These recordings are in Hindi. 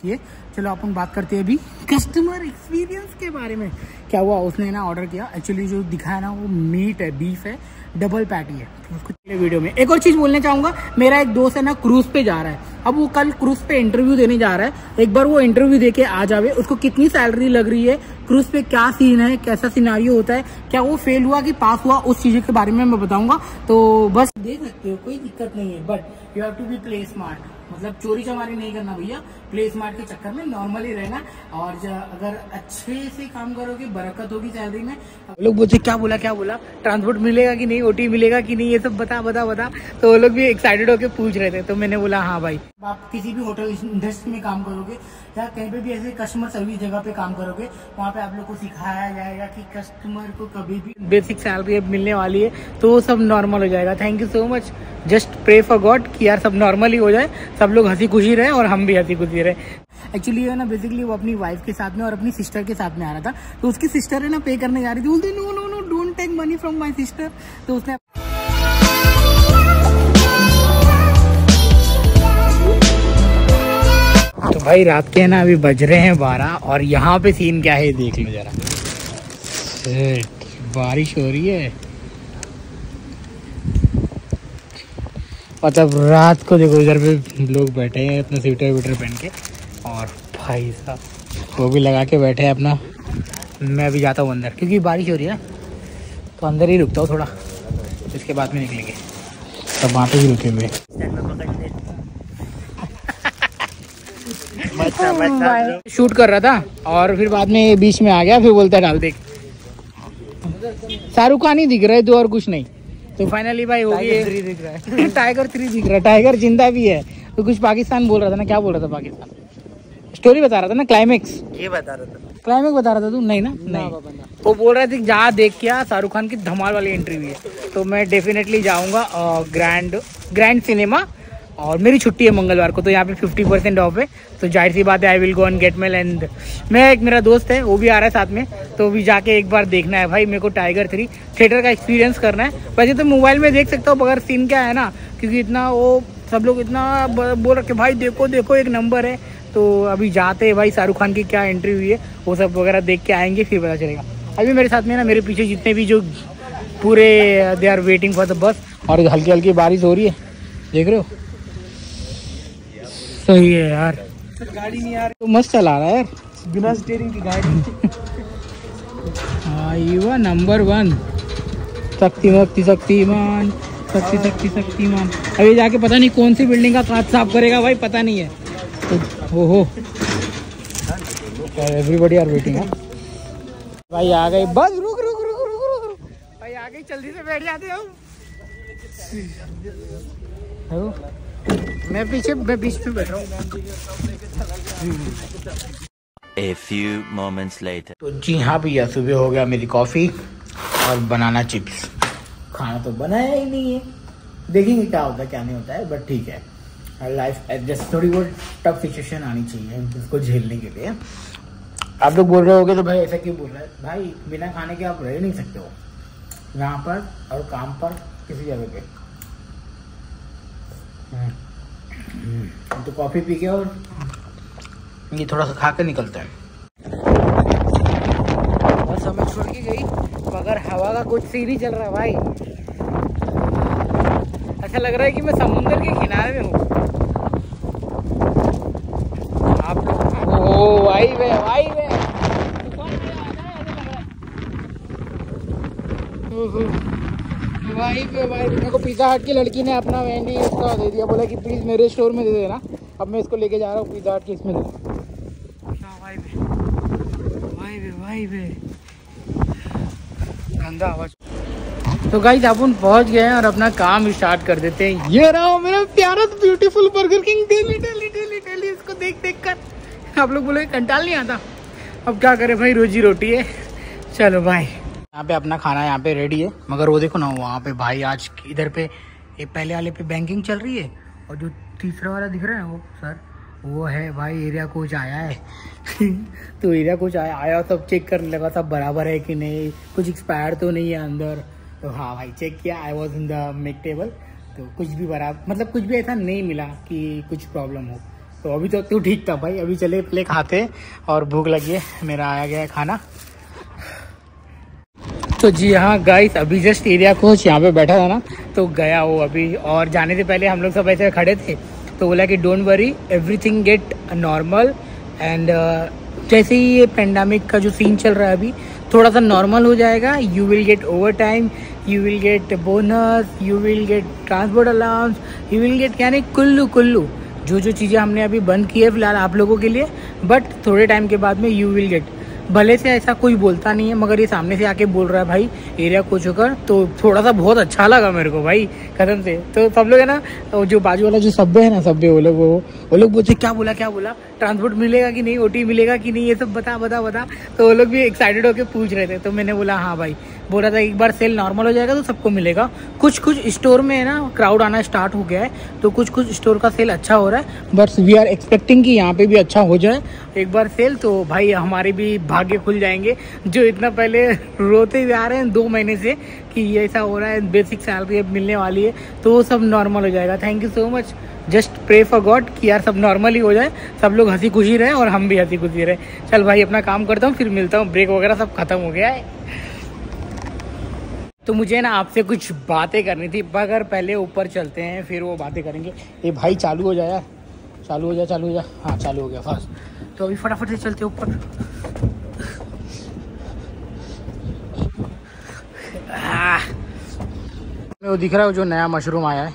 ये चलो अपन बात करते हैं अभी कस्टमर एक्सपीरियंस के बारे में। क्या हुआ, उसने ना ऑर्डर किया, एक्चुअली जो दिखाया ना वो मीट है, बीफ है, डबल पैटी है। तो उसको वीडियो में एक और चीज़ बोलना चाहूँगा, मेरा एक दोस्त है ना क्रूज पे जा रहा है, अब वो कल क्रूज पे इंटरव्यू देने जा रहा है। एक बार वो इंटरव्यू देके आ जावे, उसको कितनी सैलरी लग रही है, क्रूज पे क्या सीन है, कैसा सिनारियो होता है, क्या वो फेल हुआ कि पास हुआ, उस चीज़ के बारे में मैं बताऊंगा। तो बस देख सकते हो, कोई दिक्कत नहीं है, but you have to be play smart, मतलब चोरी चमारी नहीं करना भैया, प्ले स्मार्ट के चक्कर में नॉर्मली रहना। और अगर अच्छे से काम करोगे बरकत होगी सैलरी में। लोग बोलते क्या बोला ट्रांसपोर्ट मिलेगा कि नहीं, ओटी मिलेगा कि नहीं, ये सब बता। तो वो लोग भी एक्साइटेड होकर पूछ रहे थे, तो मैंने बोला हाँ भाई, आप किसी भी होटल इंडस्ट्री में काम करोगे या कहीं पे भी ऐसे कस्टमर सर्विस जगह पे काम करोगे, वहाँ पे आप लोग को सिखाया जाएगा कि कस्टमर को कभी भी बेसिक सैलरी मिलने वाली है, तो वो सब नॉर्मल हो जाएगा। Thank you so much, just pray for God कि यार सब नॉर्मल ही हो जाए, सब लोग हंसी खुशी रहे और हम भी हंसी खुशी रहे। एक्चुअली है ना, बेसिकली वो अपनी वाइफ के साथ में और अपनी सिस्टर के साथ में आ रहा था, तो उसकी सिस्टर है ना पे करने जा रही थी, बोलती no no no don't take money from my sister. तो उसने तो भाई रात के है ना अभी बज रहे हैं 12 और यहाँ पे सीन क्या है देख लो जरा, बारिश हो रही है, मतलब रात को देखो इधर पे लोग बैठे हैं अपना स्वेटर वेटर पहन के, और भाई साहब वो भी लगा के बैठे हैं अपना। मैं अभी जाता हूँ अंदर क्योंकि बारिश हो रही है ना, तो अंदर ही रुकता हूँ थोड़ा, इसके बाद में निकलेंगे, तब वहाँ पे ही रुके हुए। शूट कर रहा था और फिर बाद में बीच में आ गया, फिर बोलता है डाल देख, शाहरुख खान ही दिख रहा है तो और कुछ नहीं। तो फाइनली भाई हो गई, टाइगर 3 दिख रहा है, टाइगर जिंदा भी है। तो कुछ पाकिस्तान बोल रहा था ना, क्या बोल रहा था पाकिस्तान, स्टोरी बता रहा था ना, क्लाइमेक्स ये बता रहा था, क्लाइमेक्स बता रहा था तू, नहीं ना नहीं, वो बोल रहा था जहाँ देख के शाहरुख खान की धमाल वाली एंट्री हुई है। तो मैं डेफिनेटली जाऊँगा ग्रैंड सिनेमा, और मेरी छुट्टी है मंगलवार को, तो यहाँ पे 50% ऑफ है, तो जाहिर सी बात है I will go and get mail. And मैं एक मेरा दोस्त है वो भी आ रहा है साथ में, तो भी जाके एक बार देखना है भाई, मेरे को टाइगर 3 थिएटर का एक्सपीरियंस करना है। वैसे तो मोबाइल में देख सकता हूँ, मगर सीन क्या है ना, क्योंकि इतना वो सब लोग इतना बोल रखे भाई देखो एक नंबर है। तो अभी जाते हैं भाई, शाहरुख खान की क्या एंट्री हुई है वो सब वगैरह देख के आएंगे, फिर पता चलेगा। अभी मेरे साथ में ना, मेरे पीछे जितने भी जो पूरे they are waiting for the bus, और हल्की हल्की बारिश हो रही है, देख रहे हो, सही है यार, गाड़ी नहीं यार, तो मस्त चला रहा है यार, बिना स्टीयरिंग की गाड़ी। हाँ युवा नंबर 1, शक्तिमान। अभी जाके पता नहीं कौन सी बिल्डिंग का कांच साफ करेगा भाई, पता नहीं है। तो हो एवरीबॉडी आर वेटिंग है भाई, आ गए बस, रुक भाई, आ गई, जल्दी से बैठ जाते हो। मैं बीच में बैठ रहा हूँ। A few moments later. तो जी हाँ भैया, सुबह हो गया मेरी कॉफी और बनाना चिप्स। खाना तो बनाया ही नहीं है, देखेंगे क्या होता है क्या नहीं होता है, बट ठीक है, लाइफ एडजस्ट, थोड़ी बहुत टफ सिचुएशन आनी चाहिए इसको झेलने के लिए। आप लोग बोल रहे होगे तो भाई ऐसा क्यों बोल रहे हैं भाई, बिना खाने के आप रह नहीं सकते हो यहाँ पर और काम पर, किसी जगह पे। तो कॉफी पी के और ये थोड़ा सा खा के निकलते हैं। बस हमें छोड़ के गई, मगर हवा का कुछ सीन ही चल रहा है भाई, ऐसा लग रहा है कि मैं समुद्र के किनारे में हूँ। आप लोग ओ भाई वे भाई मेरे को पिज़्ज़ा हट की लड़की ने अपना वेंडी इसका दे दिया, बोला कि प्लीज़ मेरे स्टोर में दे देना। अब मैं इसको लेके जा रहा हूँ पिज़्ज़ा हट की, इसमें दे भाई गंदा आवाज। तो गाइस अपन पहुंच गए हैं और अपना काम स्टार्ट कर देते हैं। ये रहा मेरा प्यारा ब्यूटीफुल बर्गर किंग, डेली इसको देख कर आप लोग बोले कंटाल नहीं आता, अब क्या करें भाई, रोजी रोटी है। चलो भाई, यहाँ पे अपना खाना यहाँ पे रेडी है, मगर वो देखो ना वहाँ पे भाई, आज इधर पे ये पहले वाले पे बैंकिंग चल रही है, और जो तीसरा वाला दिख रहा है वो सर, वो है भाई एरिया कोच आया है। तो एरिया कोच आया सब चेक करने लगा, सब बराबर है कि नहीं, कुछ एक्सपायर तो नहीं है अंदर। तो हाँ भाई चेक किया, I was in the mid table, तो कुछ भी बराबर, मतलब कुछ भी ऐसा नहीं मिला कि कुछ प्रॉब्लम हो। तो अभी तो तू ठीक था भाई, अभी चले पहले खाते और भूख लगी है, मेरा आया गया है खाना। तो जी हाँ गाइस, अभी जस्ट एरिया कोच यहाँ पे बैठा था ना, तो गया वो अभी, और जाने से पहले हम लोग सब ऐसे खड़े थे तो बोला कि don't worry, everything get normal. And जैसे ही ये पेंडेमिक का जो सीन चल रहा है अभी थोड़ा सा नॉर्मल हो जाएगा, you will get over time, you will get bonus, you will get transport allowance, you will get यानी कुल्लू जो चीज़ें हमने अभी बंद की है फिलहाल आप लोगों के लिए, बट थोड़े टाइम के बाद में यू विल गेट। भले से ऐसा कोई बोलता नहीं है, मगर ये सामने से आके बोल रहा है भाई एरिया कोच होकर, तो थोड़ा सा बहुत अच्छा लगा मेरे को भाई कसम से। तो सब लोग है ना, जो बाजू वाला जो सब्बे है ना, सब्बे वो लोग बोलते क्या बोला ट्रांसपोर्ट मिलेगा कि नहीं, ओटी मिलेगा कि नहीं, ये सब बता। तो वो लोग भी एक्साइटेड होकर पूछ रहे थे, तो मैंने बोला हाँ भाई, बोला था एक बार सेल नॉर्मल हो जाएगा तो सबको मिलेगा। कुछ स्टोर में है ना क्राउड आना स्टार्ट हो गया है, तो कुछ स्टोर का सेल अच्छा हो रहा है, बट वी आर एक्सपेक्टिंग कि यहाँ पे भी अच्छा हो जाए एक बार सेल, तो भाई हमारे भी भाग्य खुल जाएंगे। जो इतना पहले रोते हुए आ रहे हैं 2 महीने से कि ये ऐसा हो रहा है, बेसिक सैलरी अब मिलने वाली है, तो वो सब नॉर्मल हो जाएगा। Thank you so much, just pray for God कि यार सब नॉर्मल ही हो जाए, सब लोग हंसी खुशी रहे और हम भी हंसी खुशी रहे। चल भाई अपना काम करता हूँ, फिर मिलता हूँ, ब्रेक वगैरह सब खत्म हो गया है। तो मुझे ना आपसे कुछ बातें करनी थी, मगर पहले ऊपर चलते हैं फिर वो बातें करेंगे। ये भाई चालू हो जाए, चालू हो जा। हाँ चालू हो गया फास्ट। तो अभी फटाफट से चलते ऊपर। वो दिख रहा है जो नया मशरूम आया है,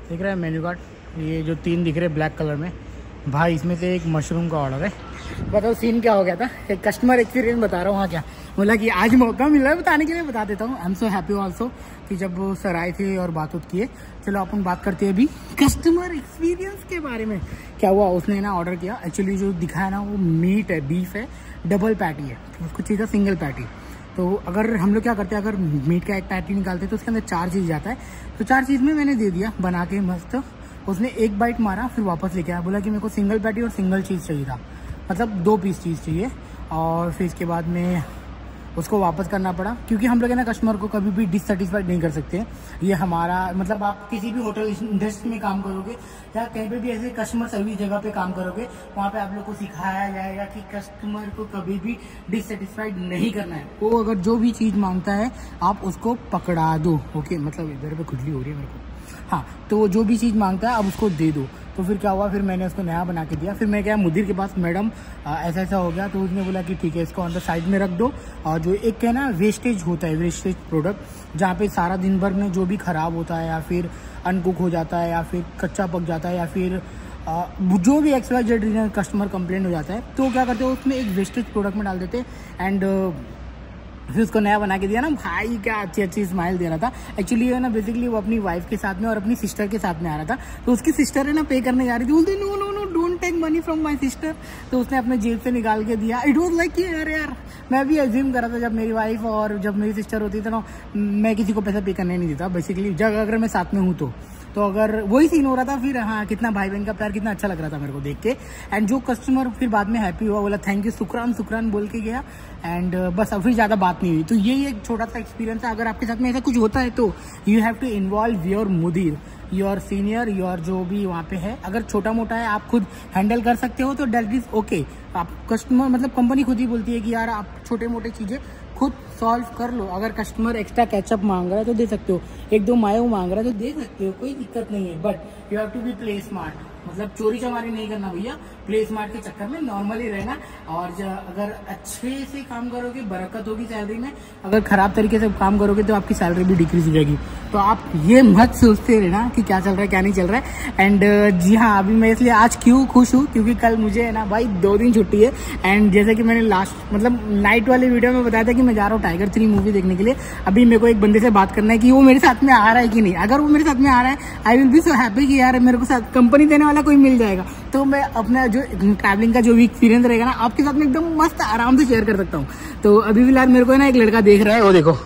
दिख रहा है मेन्यू कार्ड, ये जो 3 दिख रहे हैं ब्लैक कलर में, भाई इसमें से एक मशरूम का ऑर्डर है। बताओ सीन क्या हो गया था, एक कस्टमर एक्सपीरियंस बता रहा हूँ। हाँ क्या बोला कि आज मौका मिला है बताने के लिए, बता देता हूँ। I am so happy also कि जब वो सर आए थे और बात किए। चलो अपन बात करते हैं अभी कस्टमर एक्सपीरियंस के बारे में। क्या हुआ, उसने ना ऑर्डर किया, एक्चुअली जो दिखाया ना वो मीट है, बीफ है, डबल पैटी है, उसको चाहिए था सिंगल पैटी। तो अगर हम लोग क्या करते हैं, अगर मीट का एक पैटी निकालते हैं तो उसके अंदर 4 चीज़ जाता है, तो 4 चीज़ में मैंने दे दिया बना के मस्त। उसने एक बाइट मारा, फिर वापस लेके आया, बोला कि मेरे को सिंगल पैटी और सिंगल चीज़ चाहिए था, मतलब 2 पीस चीज़ चाहिए। और फिर इसके बाद में उसको वापस करना पड़ा, क्योंकि हम लोग है ना कस्टमर को कभी भी डिससेटिस्फाइड नहीं कर सकते। ये हमारा मतलब, आप किसी भी होटल इंडस्ट्री में काम करोगे या कहीं पे भी ऐसे कस्टमर सर्विस जगह पे काम करोगे, वहाँ पे आप लोग को सिखाया जाएगा कि कस्टमर को कभी भी डिससेटिस्फाइड नहीं करना है। वो अगर जो भी चीज़ मांगता है आप उसको पकड़ा दो। ओके, मतलब इधर पे खुजली हो रही है मेरे को। हाँ, तो जो भी चीज़ मांगता है आप उसको दे दो। तो फिर क्या हुआ, फिर मैंने उसको नया बना के दिया। फिर मैं गया मुदीर के पास, मैडम ऐसा हो गया, तो उसने बोला कि ठीक है इसको अंदर साइड में रख दो। और जो एक है ना वेस्टेज होता है, वेस्टेज प्रोडक्ट, जहाँ पे सारा दिन भर में जो भी खराब होता है या फिर अनकुक हो जाता है या फिर कच्चा पक जाता है या फिर जो भी XYZ कस्टमर कंप्लेंट हो जाता है, तो क्या करते हो उसमें एक वेस्टेज प्रोडक्ट में डाल देते एंड फिर उसको नया बना के दिया ना। भाई क्या अच्छी स्माइल दे रहा था। एक्चुअली है ना बेसिकली वो अपनी वाइफ के साथ में और अपनी सिस्टर के साथ में आ रहा था, तो उसकी सिस्टर है ना पे करने जा रही थी, बोलते no don't take money from my sister. तो उसने अपने जेब से निकाल के दिया। इट वाज लाइक यार मैं भी अज्यूम कर रहा था, जब मेरी वाइफ और जब मेरी सिस्टर होती थी ना, मैं किसी को पैसा पे करने नहीं देता बेसिकली, जब अगर मैं साथ में हूँ तो अगर वही सीन हो रहा था। फिर हाँ, कितना भाई बहन का प्यार कितना अच्छा लग रहा था मेरे को देख के। एंड जो कस्टमर फिर बाद में हैप्पी हुआ, बोला थैंक यू, शुक्रान बोल के गया। एंड बस अब फिर ज़्यादा बात नहीं हुई। तो यही एक छोटा सा एक्सपीरियंस है। अगर आपके साथ में ऐसा कुछ होता है तो you have to involve your मुदीर, योर सीनियर, योर जो भी वहाँ पे है। अगर छोटा मोटा है आप खुद हैंडल कर सकते हो तो डेट इज ओके। आप कस्टमर मतलब कंपनी खुद ही बोलती है कि यार आप छोटे मोटे चीज़ें खुद सॉल्व कर लो। अगर कस्टमर एक्स्ट्रा केचअप मांग रहा है तो दे सकते हो, 1-2 मायो मांग रहा है तो दे सकते हो, कोई दिक्कत नहीं है। But you have to be play smart, मतलब चोरी चमारी नहीं करना भैया, प्ले स्मार्ट के चक्कर में नॉर्मली रहना। और अगर अच्छे से काम करोगे बरकत होगी सैलरी में, अगर खराब तरीके से काम करोगे तो आपकी सैलरी भी डिक्रीज हो जाएगी। तो आप ये मत सोचते रहना कि क्या चल रहा है क्या नहीं चल रहा है। एंड जी हाँ, अभी मैं इसलिए आज क्यों खुश हूँ, क्योंकि कल मुझे है ना भाई 2 दिन छुट्टी है। एंड जैसे कि मैंने लास्ट मतलब नाइट वाले वीडियो में बताया था कि मैं जा रहा हूँ टाइगर 3 मूवी देखने के लिए। अभी मेरे को एक बंदे से बात करना है कि वो मेरे साथ में आ रहा है कि नहीं। अगर वो मेरे साथ में आ रहा है, I will be so happy कि यार मेरे को साथ कंपनी देने वाला कोई मिल जाएगा, तो मैं अपना जो ट्रैवलिंग का जो भी एक्सपीरियंस रहेगा ना आपके साथ में एकदम मस्त आराम से शेयर कर सकता हूँ। तो अभी फिलहाल मेरे को ना एक लड़का देख रहा है, वो देखो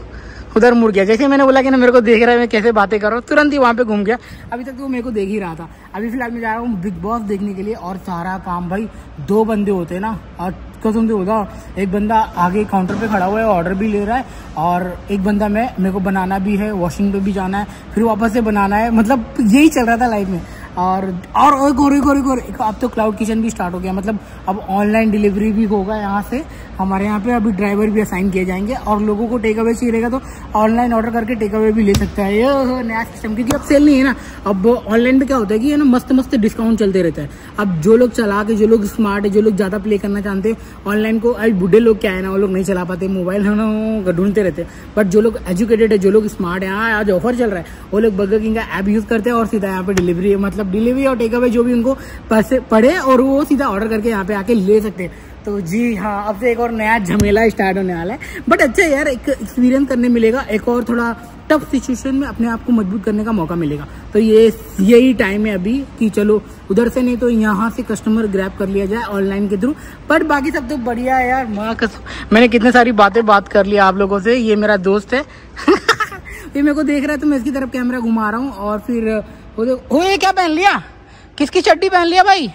उधर मुड़ गया। जैसे मैंने बोला कि ना मेरे को देख रहा है, मैं कैसे बातें कर रहा हूँ, तुरंत ही वहाँ पे घूम गया। अभी तक तो वो मेरे को देख ही रहा था। अभी फिलहाल मैं जा रहा हूँ बिग बॉस देखने के लिए। और सारा काम भाई 2 बंदे होते हैं ना, और कसम से होता, एक बंदा आगे काउंटर पे खड़ा हुआ है, ऑर्डर भी ले रहा है, और एक बंदा मेरे को बनाना भी है, वॉशिंग पे भी जाना है, फिर वापस से बनाना है। मतलब यही चल रहा था लाइफ में। और अब तो क्लाउड किचन भी स्टार्ट हो गया, मतलब अब ऑनलाइन डिलीवरी भी होगा यहाँ से। हमारे यहाँ पे अभी ड्राइवर भी असाइन किए जाएंगे और लोगों को टेक अवे चाहिए रहेगा तो ऑनलाइन ऑर्डर करके टेक अवे भी ले सकता है। ये नया सिस्टम, क्योंकि अब सेल नहीं है ना। अब ऑनलाइन पे क्या होता है कि ना मस्त डिस्काउंट चलते रहता है। अब जो लोग चला के, जो लोग स्मार्ट है, जो लोग ज़्यादा प्ले करना चाहते हैं ऑनलाइन को, अब बुढ़े लोग क्या है ना, वो लोग नहीं चला पाते, मोबाइल है ना ढूंढते रहते हैं। बट जो लोग एजुकेटेड है, जो लोग स्मार्ट है, हाँ आज ऑफर चल रहा है, वो लोग बर्गर किंग का ऐप यूज़ करते हैं और सीधा यहाँ पे डिलीवरी, मतलब डिलीवरी और टेक अवे जो भी उनको पैसे पड़े और वो सीधा ऑर्डर करके यहाँ पे आके ले सकते हैं। तो जी हाँ, अब से एक और नया झमेला स्टार्ट होने वाला है। बट अच्छा यार, एक एक्सपीरियंस करने मिलेगा, एक और थोड़ा टफ सिचुएशन में अपने आप को मजबूत करने का मौका मिलेगा। तो यही टाइम है अभी कि चलो उधर से नहीं तो यहाँ से कस्टमर ग्रैब कर लिया जाए ऑनलाइन के थ्रू। बट बाकी सब तो बढ़िया है यार। मैंने कितने सारी बात कर लिया आप लोगों से। ये मेरा दोस्त है ये मेरे को देख रहा है तो मैं इसकी तरफ कैमरा घुमा रहा हूँ। और फिर ये क्या पहन लिया, किसकी चड्डी पहन लिया भाई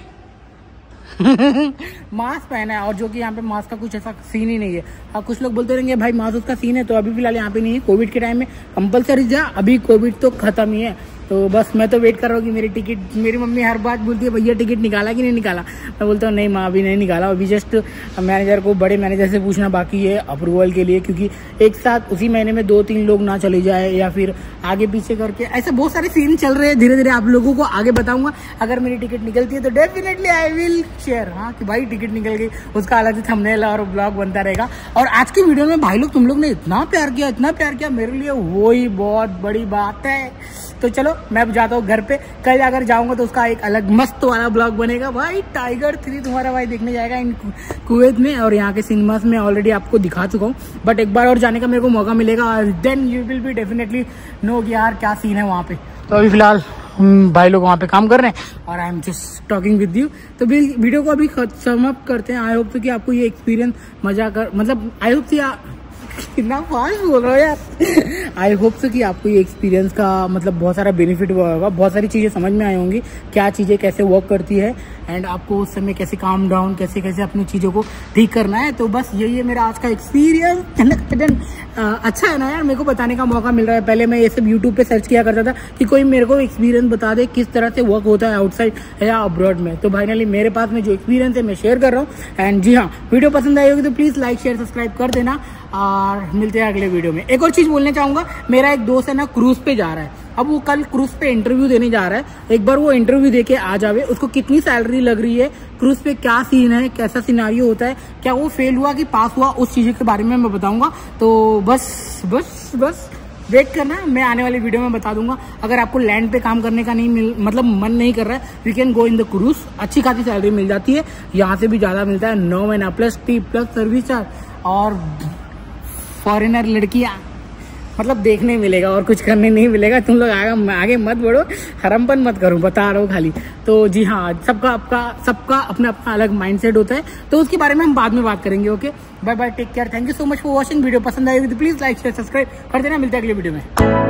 मास्क पहना है, और जो कि यहाँ पे मास्क का कुछ ऐसा सीन ही नहीं है। अब कुछ लोग बोलते रहेंगे भाई मास्क उसका सीन है, तो अभी फिलहाल यहाँ पे नहीं है। कोविड के टाइम में कंपलसरी जा, अभी कोविड तो खत्म ही है। तो बस मैं तो वेट कर रहा हूँ कि मेरी टिकट, मेरी मम्मी हर बात बोलती है भैया टिकट निकाला कि नहीं निकाला। मैं बोलता हूँ नहीं माँ अभी नहीं निकाला, अभी जस्ट मैनेजर को, बड़े मैनेजर से पूछना बाकी है अप्रूवल के लिए, क्योंकि एक साथ उसी महीने में 2-3 लोग ना चले जाए या फिर आगे पीछे करके, ऐसे बहुत सारे सीन चल रहे हैं। धीरे धीरे आप लोगों को आगे बताऊंगा। अगर मेरी टिकट निकलती है तो डेफिनेटली आई विल शेयर, हाँ कि भाई टिकट निकल गई, उसका अलग से थंबनेल और ब्लॉग बनता रहेगा। और आज की वीडियो में भाई लोग तुम लोग ने इतना प्यार किया मेरे लिए, वही बहुत बड़ी बात है। तो चलो मैं जाता हूँ घर पे, कल अगर जाऊंगा तो उसका एक अलग मस्त वाला ब्लॉग बनेगा भाई। टाइगर 3 तुम्हारा भाई देखने जाएगा इन कुवैत में, और यहाँ के सिनेमास में ऑलरेडी आपको दिखा चुका हूँ। बट एक बार और जाने का मेरे को मौका मिलेगा, और then you will be definitely know कि यार क्या सीन है वहाँ पे। तो अभी फिलहाल भाई लोग वहाँ पे काम कर रहे हैं और I am just talking with you. तो वीडियो को अभी समाप्त करते हैं। आई होप कि आपको ये एक्सपीरियंस आई होप कि कितना फास्ट बोल रहा हूँ यार। आई होप सो कि आपको ये एक्सपीरियंस का मतलब बहुत सारा बेनिफिट हुआ होगा, बहुत सारी चीज़ें समझ में आई होंगी, क्या चीज़ें कैसे वर्क करती है एंड आपको उस समय कैसे काम डाउन, कैसे अपनी चीज़ों को ठीक करना है। तो बस यही है मेरा आज का एक्सपीरियंस। अच्छा है ना यार, मेरे को बताने का मौका मिल रहा है। पहले मैं ये सब यूट्यूब पे सर्च किया करता था कि कोई मेरे को एक्सपीरियंस बता दे किस तरह से वर्क होता है आउटसाइड या अब्रॉड में। तो फाइनली मेरे पास में जो एक्सपीरियंस है मैं शेयर कर रहा हूँ। एंड जी हाँ, वीडियो पसंद आई होगी तो प्लीज़ लाइक शेयर सब्सक्राइब कर देना, और मिलते हैं अगले वीडियो में। एक और चीज़ बोलना चाहूँगा, मेरा एक दोस्त है ना क्रूज़ पे जा रहा है, अब वो कल क्रूज़ पे इंटरव्यू देने जा रहा है। एक बार वो इंटरव्यू दे के आ जावे, उसको कितनी सैलरी लग रही है, क्रूज़ पे क्या सीन है, कैसा सिनारियो होता है, क्या वो फेल हुआ कि पास हुआ, उस चीज़ के बारे में मैं बताऊंगा। तो बस वेट करना, मैं आने वाली वीडियो में बता दूंगा। अगर आपको लैंड पे काम करने का मतलब मन नहीं कर रहा है, we can go in the cruise. अच्छी खासी सैलरी मिल जाती है, यहाँ से भी ज़्यादा मिलता है, 9 महीना plus T plus service charge, और फॉरेनर लड़कियाँ मतलब देखने मिलेगा और कुछ करने नहीं मिलेगा। तुम लोग आगे मत बढ़ो, हरमपन मत करो, बता रहा हूँ खाली। तो जी हाँ, सबका अपना अलग माइंडसेट होता है, तो उसके बारे में हम बाद में बात करेंगे। Okay, bye bye, take care, thank you so much for watching. Video पसंद आएगी तो प्लीज लाइक शेयर सब्सक्राइब कर देना। मिलते हैं अगले वीडियो में।